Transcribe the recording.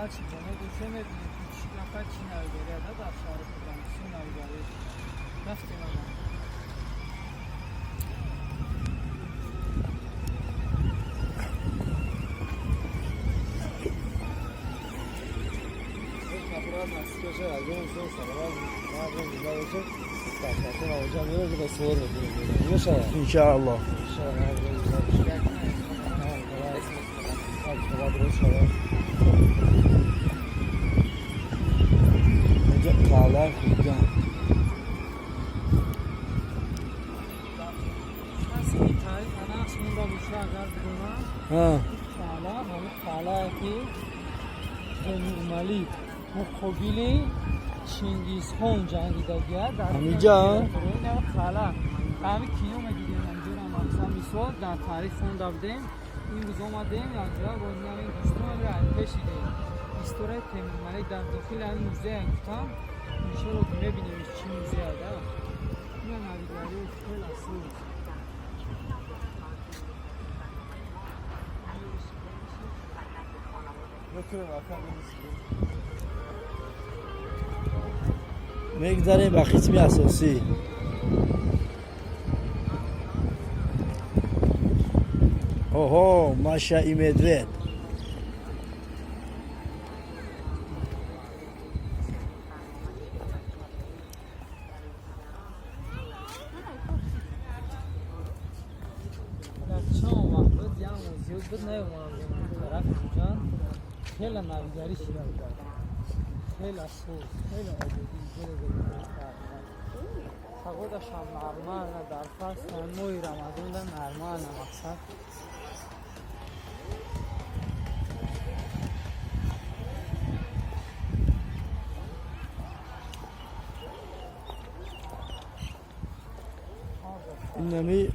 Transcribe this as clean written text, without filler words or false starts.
چی کنه گوشه میبینیم که چی نفر چی نوگری ده در شهر کردن چی نوگری رفتیم اما ان شاء الله اینجا قلعه خوردن هست این تاریخ انا اسمون را بشه اگر بگونم همون قلعه که نورمالی مقابل چنگیز خان جنگیده گرد همینجا این قلعه همین کیو میدیدیم منظورم مثلا مثال در تاریخ خونده بودیم این روز آمدیم یک جا بازم این دوستان رو کشیدیم هیستوری تیمور ملک در داخل همین موزه گفتم میشه رو میبینیم چی موزه ده این نویداری خیلی اصول میگذاریم به قسمی اساسی اوه ماشای مدوید در چند وقت بود یه موزیوت بود نیومدیم طرف اینجا خیلی نویداری شده خیلی اصول خیلی عادی سقودش هم نرمال در فصل موی رمضان نرمال مقصد اینمی